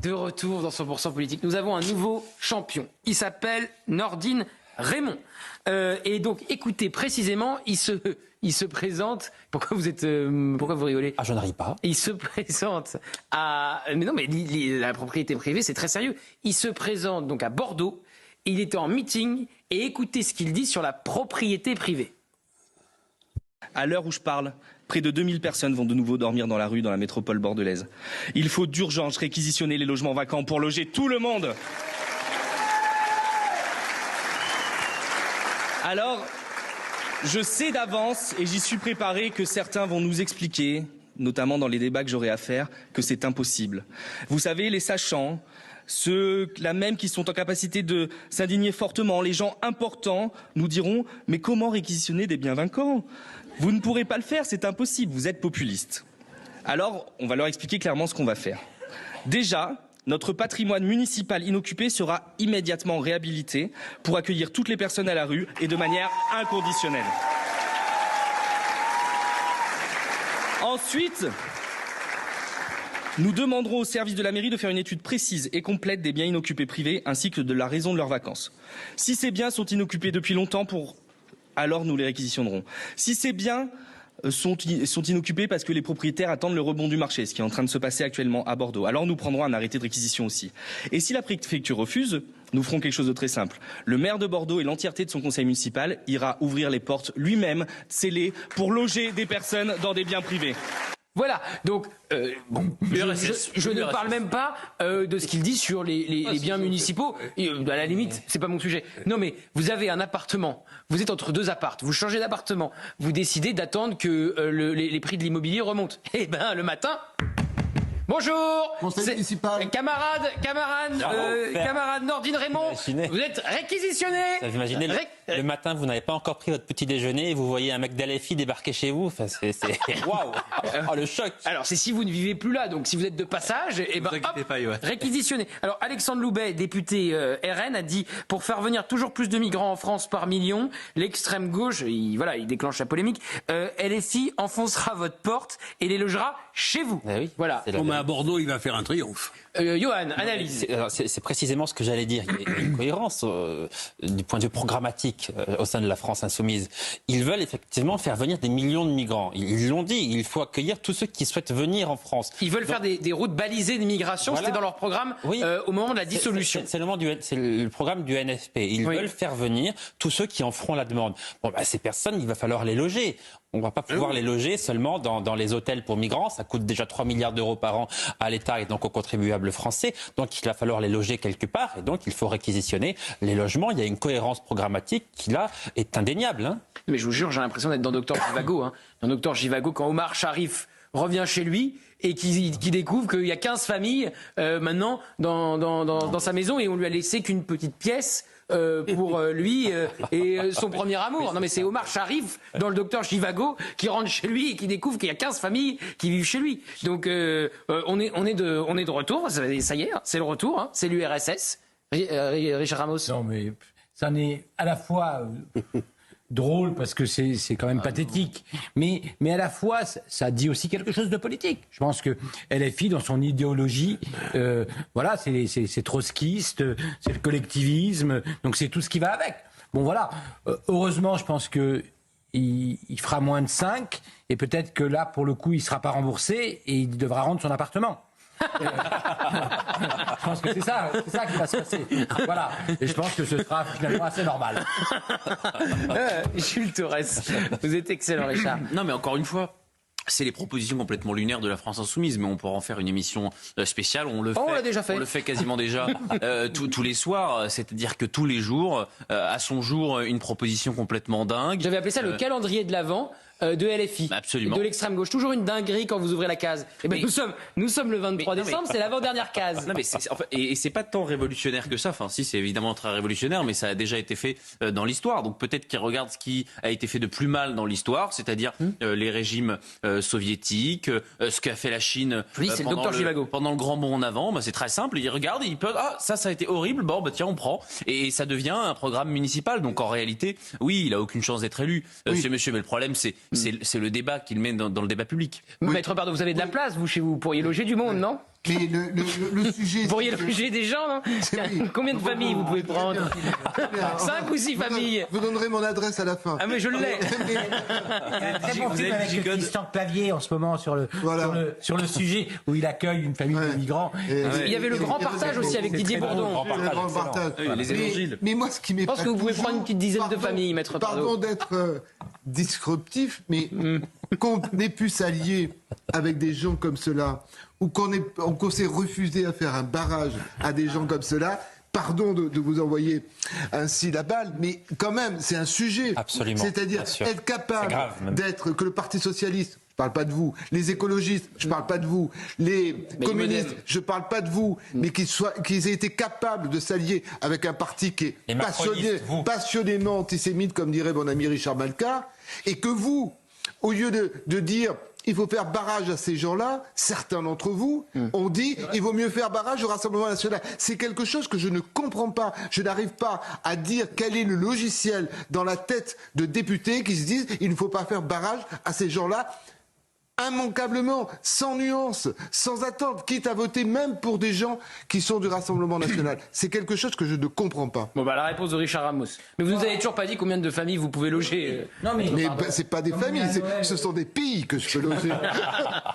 De retour dans 100% politique, nous avons un nouveau champion. Il s'appelle Nordine Raymond. Et donc, écoutez précisément, il se présente. Pourquoi vous rigolez? Ah, je ne ris pas. Il se présente à. Mais non, mais la propriété privée, c'est très sérieux. Il se présente donc à Bordeaux. Il était en meeting et écoutez ce qu'il dit sur la propriété privée. À l'heure où je parle, près de 2000 personnes vont de nouveau dormir dans la rue dans la métropole bordelaise. Il faut d'urgence réquisitionner les logements vacants pour loger tout le monde. Alors, je sais d'avance, et j'y suis préparé, que certains vont nous expliquer, notamment dans les débats que j'aurai à faire, que c'est impossible. Vous savez, les sachants, ceux-là même qui sont en capacité de s'indigner fortement, les gens importants, nous diront « Mais comment réquisitionner des biens vacants ? Vous ne pourrez pas le faire, c'est impossible, vous êtes populiste. » Alors, on va leur expliquer clairement ce qu'on va faire. Déjà, notre patrimoine municipal inoccupé sera immédiatement réhabilité pour accueillir toutes les personnes à la rue et de manière inconditionnelle. Ensuite, nous demanderons au service de la mairie de faire une étude précise et complète des biens inoccupés privés ainsi que de la raison de leurs vacances. Si ces biens sont inoccupés depuis longtemps, alors nous les réquisitionnerons. Si ces biens sont inoccupés parce que les propriétaires attendent le rebond du marché, ce qui est en train de se passer actuellement à Bordeaux, alors nous prendrons un arrêté de réquisition aussi. Et si la préfecture refuse, nous ferons quelque chose de très simple. Le maire de Bordeaux et l'entièreté de son conseil municipal ira ouvrir les portes lui-même, scellées, pour loger des personnes dans des biens privés. Voilà, donc je ne parle même pas de ce qu'il dit sur les biens municipaux. À la limite, c'est pas mon sujet. Non, mais vous avez un appartement, vous êtes entre deux appartes, vous changez d'appartement, vous décidez d'attendre que les prix de l'immobilier remontent. Eh ben, le matin. Bonjour, conseil municipal. Camarade Nordine Raymond, vous êtes réquisitionné. Vous imaginez, le matin, vous n'avez pas encore pris votre petit déjeuner et vous voyez un mec d'LFI débarquer chez vous. Enfin, c'est waouh. Oh, le choc. Alors, c'est si vous ne vivez plus là, donc si vous êtes de passage, et ben hop, réquisitionné. Alors, Alexandre Loubet, député RN, a dit pour faire venir toujours plus de migrants en France par million, l'extrême gauche, il déclenche la polémique. LFI enfoncera votre porte et les logera chez vous. Oui, voilà. À Bordeaux, il va faire un triomphe. Johan, analyse. C'est précisément ce que j'allais dire. Il y a une cohérence du point de vue programmatique au sein de la France insoumise. Ils veulent effectivement faire venir des millions de migrants. Ils l'ont dit, il faut accueillir tous ceux qui souhaitent venir en France. Ils veulent faire des routes balisées d'immigration, voilà. C'était dans leur programme au moment de la dissolution. C'est le programme du NFP. Ils veulent faire venir tous ceux qui en feront la demande. Bon, ces personnes, il va falloir les loger. On ne va pas pouvoir les loger seulement dans les hôtels pour migrants. Ça coûte déjà 3 milliards d'euros par an à l'État et donc aux contribuables français. Donc il va falloir les loger quelque part et donc il faut réquisitionner les logements. Il y a une cohérence programmatique qui là est indéniable. Hein. Mais je vous jure, j'ai l'impression d'être dans Docteur Givago. Hein. Dans Docteur Givago, quand Omar Sharif revient chez lui et qui découvre qu'il y a 15 familles maintenant dans sa maison et on lui a laissé qu'une petite pièce pour lui et son premier amour. Non mais c'est Omar Sharif dans le Docteur Givago qui rentre chez lui et qui découvre qu'il y a 15 familles qui vivent chez lui. Donc on est de retour, ça y est, c'est le retour, hein, c'est l'URSS. Richard Ramos. Non mais ça n'est à la fois drôle parce que c'est quand même pathétique, mais à la fois ça dit aussi quelque chose de politique. Je pense que LFI dans son idéologie, voilà, c'est trotskiste, c'est le collectivisme, donc c'est tout ce qui va avec. Bon voilà, heureusement je pense que il fera moins de 5 et peut-être que là pour le coup il sera pas remboursé et il devra rendre son appartement. Je pense que c'est ça qui va se passer. Voilà. Et je pense que ce sera finalement assez normal. Jules Torres, vous êtes excellent, Richard. Non, mais encore une fois, c'est les propositions complètement lunaires de la France insoumise, mais on pourra en faire une émission spéciale. On le fait quasiment déjà tous les soirs, c'est-à-dire que tous les jours, à son jour, une proposition complètement dingue. J'avais appelé ça le calendrier de l'Avent. De LFI, absolument. De l'extrême gauche, toujours une dinguerie quand vous ouvrez la case. Et ben nous sommes le 23 décembre, c'est l'avant-dernière case. Non mais et c'est pas tant révolutionnaire que ça. Enfin si, c'est évidemment très révolutionnaire, mais ça a déjà été fait dans l'histoire. Donc peut-être qu'ils regardent ce qui a été fait de plus mal dans l'histoire, c'est-à-dire les régimes soviétiques, ce qu'a fait la Chine pendant le grand bond en avant. Bah, c'est très simple. Ils regardent, ils peuvent ça a été horrible. Bon bah tiens on prend et ça devient un programme municipal. Donc en réalité, oui, il a aucune chance d'être élu, ce monsieur. Mais le problème c'est le débat qu'il met dans le débat public. Maître Bardot, vous avez de la place, vous, chez vous pourriez loger du monde, non ? Mais le sujet... Vous pourriez loger des gens, non? Oui. Combien de familles vous pouvez prendre? 5 ou 6 familles? Vous donnerez mon adresse à la fin. Ah mais je l'ai. Il y a un très bon film avec Christian Clavier en ce moment sur le sujet où il accueille une famille de migrants. Il y avait le grand partage aussi avec Didier Bourdon. Les évangiles. Mais moi, ce qui m'est Je pense que vous pouvez prendre une petite dizaine de familles, maître Pardo. Pardon d'être disruptif, mais qu'on ait pu s'allier avec des gens comme cela, ou qu'on s'est refusé à faire un barrage à des gens comme cela, pardon de vous envoyer ainsi la balle, mais quand même, c'est un sujet. Absolument. C'est-à-dire Bien sûr. être capable C'est grave, même. d'être, que le Parti Socialiste, je parle pas de vous, les écologistes, je parle pas de vous, les communistes, modem. je parle pas de vous, mais qu'ils aient été capables de s'allier avec un parti qui est Les macronistes, vous. passionnément antisémite, comme dirait mon ami Richard Malka, et que vous, au lieu de dire il faut faire barrage à ces gens-là, certains d'entre vous ont dit il vaut mieux faire barrage au Rassemblement national. C'est quelque chose que je ne comprends pas. Je n'arrive pas à dire quel est le logiciel dans la tête de députés qui se disent il ne faut pas faire barrage à ces gens-là. Immanquablement, sans nuance, sans attente, quitte à voter même pour des gens qui sont du Rassemblement national. C'est quelque chose que je ne comprends pas. Bon bah la réponse de Richard Ramos. Mais vous nous avez toujours pas dit combien de familles vous pouvez loger. Non mais, Mais c'est pas des familles, ce sont des pays que je peux loger.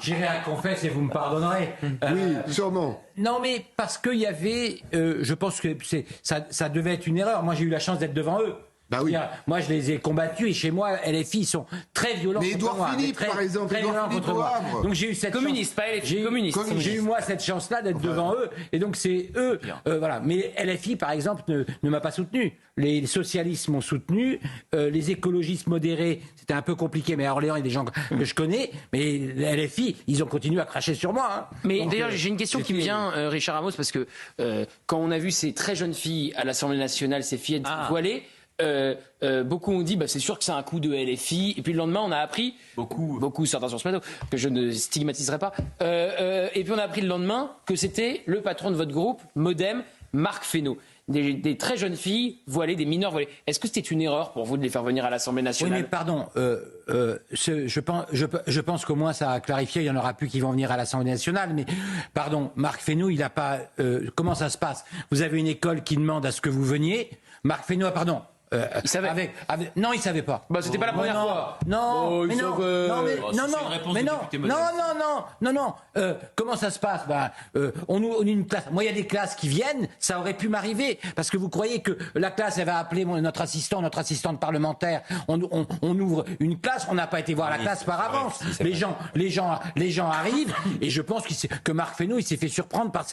j'irai à Confesse et vous me pardonnerez. Oui, sûrement. Non mais parce qu'il y avait, je pense que ça devait être une erreur. Moi j'ai eu la chance d'être devant eux. Bah oui. C'est-à-dire, moi, je les ai combattus et chez moi, LFI, ils sont très violents. Mais contre Édouard moi, Philippe, très, par exemple, très Édouard violents Philippe contre au moi. Havre. Donc j'ai eu cette Communiste, chance. pas LFI, communiste. J'ai eu moi cette chance-là d'être devant eux, et donc c'est eux, voilà. Mais LFI, par exemple, ne m'a pas soutenu. Les socialistes m'ont soutenu, les écologistes modérés, c'était un peu compliqué, mais à Orléans, il y a des gens que je connais, mais les LFI, ils ont continué à cracher sur moi. Hein. Mais Donc, d'ailleurs, j'ai une question qui me vient, Richard Ramos, parce que quand on a vu ces très jeunes filles à l'Assemblée nationale, ces fillettes voilées, beaucoup ont dit c'est sûr que c'est un coup de LFI, et puis le lendemain on a appris beaucoup certains sur ce plateau que je ne stigmatiserai pas, et puis on a appris le lendemain que c'était le patron de votre groupe Modem, Marc Fesneau. Des très jeunes filles voilées, des mineurs voilés. Est-ce que c'était une erreur pour vous de les faire venir à l'Assemblée nationale? Oui, mais pardon, je pense qu'au moins ça a clarifié, il y en aura plus qui vont venir à l'Assemblée nationale, mais pardon, Marc Fesneau, il n'a pas... comment ça se passe? Vous avez une école qui demande à ce que vous veniez, Marc Fesneau, pardon... il savait. Non, il savait pas. C'était pas la première fois. Non, mais non, non. Comment ça se passe? On une classe. Moi, il y a des classes qui viennent. Ça aurait pu m'arriver parce que vous croyez que la classe, elle va appeler notre assistante parlementaire. On ouvre une classe. On n'a pas été voir la classe par avance. Les gens arrivent et je pense que Marc Fesneau, il s'est fait surprendre par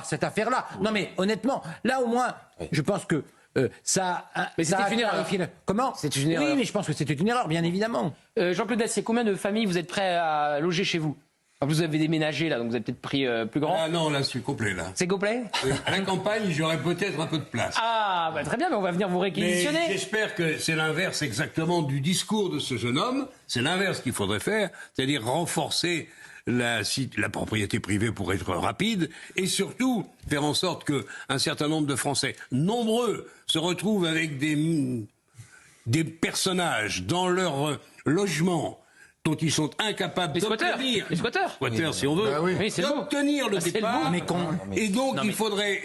cette affaire-là. Non, mais honnêtement, là au moins, je pense que Mais c'était une erreur. Comment? C'était une erreur. Oui, mais je pense que c'était une erreur, bien évidemment. Jean-Claude Dacier, combien de familles vous êtes prêt à loger chez vous? Vous avez déménagé là, donc vous avez peut-être pris plus grand. Ah non, là, je suis complet, là. C'est complet? À la campagne, j'aurais peut-être un peu de place. Ah, très bien, mais on va venir vous Mais réquisitionner. j'espère que c'est l'inverse exactement du discours de ce jeune homme. C'est l'inverse qu'il faudrait faire, c'est-à-dire renforcer la propriété privée pour être rapide et surtout faire en sorte que un certain nombre de Français nombreux se retrouvent avec des personnages dans leur logement dont ils sont incapables Les squatteurs. d'obtenir. Les squatteurs. Squatteurs, si on veut. Bah oui. Oui, c'est le mot. D'obtenir le Ah, c'est le départ. mot. Et donc, Non, mais-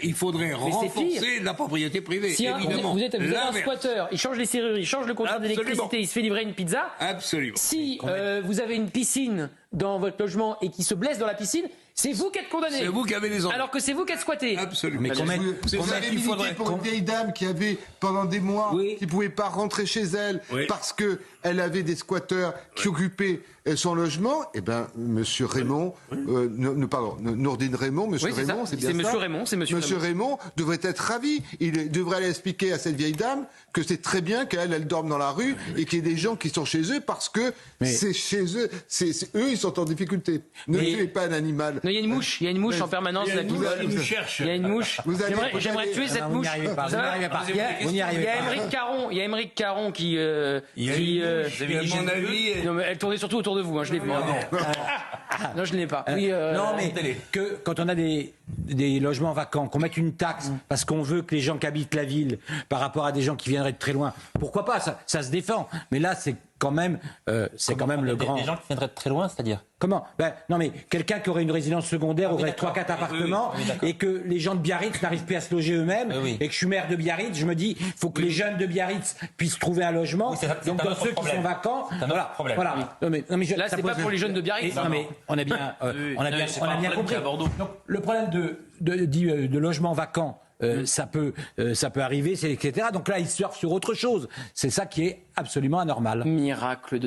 il faudrait renforcer la propriété privée. Si évidemment. vous êtes un L'inverse. squatteur, il change les serrures, il change le compteur Absolument. d'électricité, il se fait livrer une pizza. Absolument. Si vous avez une piscine dans votre logement et qui se blesse dans la piscine, c'est vous qui êtes condamné. C'est vous qui avez les enfants. Alors que c'est vous qui êtes squatté. Absolument. Mais combien- C'est Vous ça avez qu'il milité faudrait. pour une vieille dame qui avait, pendant des mois, Oui. qui ne pouvait pas rentrer chez elle Oui. parce qu'elle avait des squatteurs qui occupaient son logement. Eh bien, monsieur Raymond, Nourdine Raymond, monsieur Oui, c'est Raymond, ça. c'est bien C'est ça. monsieur Raymond, c'est monsieur Raymond devrait être ravi. Il devrait aller expliquer à cette vieille dame que c'est très bien qu'elle dorme dans la rue et qu'il y ait des gens qui sont chez eux parce que c'est chez eux, eux, ils sont en difficulté. Ne tuez pas un animal. Non, il y a une mouche en permanence Il y a là une qui mouche vole. qui nous cherche. Il y a une mouche. Vous allez- J'aimerais tuer cette vous n'y mouche. arrivez pas, Vous savez, vous n'y arrivez pas. Il y a Émeric Caron qui Il y a une mouche, à mon avis, non, mais elle tournait surtout autour de vous, je l'ai pas. Non, je ne l'ai pas. Oui, Non, mais que quand on a des logements vacants, qu'on mette une taxe parce qu'on veut que les gens qui habitent la ville par rapport à des gens qui viendraient de très loin, pourquoi pas, ça se défend. Mais là, c'est quand même, le grand. Des gens qui viendraient de très loin, c'est-à-dire. Comment? Non, mais quelqu'un qui aurait une résidence secondaire aurait 3-4 appartements et que les gens de Biarritz n'arrivent plus à se loger eux-mêmes et que je suis maire de Biarritz, je me dis, il faut que les jeunes de Biarritz puissent trouver un logement. Donc dans ceux qui sont vacants, voilà. Non, mais là, c'est pas pour les jeunes de Biarritz. Non, mais on a bien compris. Donc le problème de logement vacant, ça peut arriver, etc. Donc là, ils surfent sur autre chose. C'est ça qui est absolument anormal. Miracle de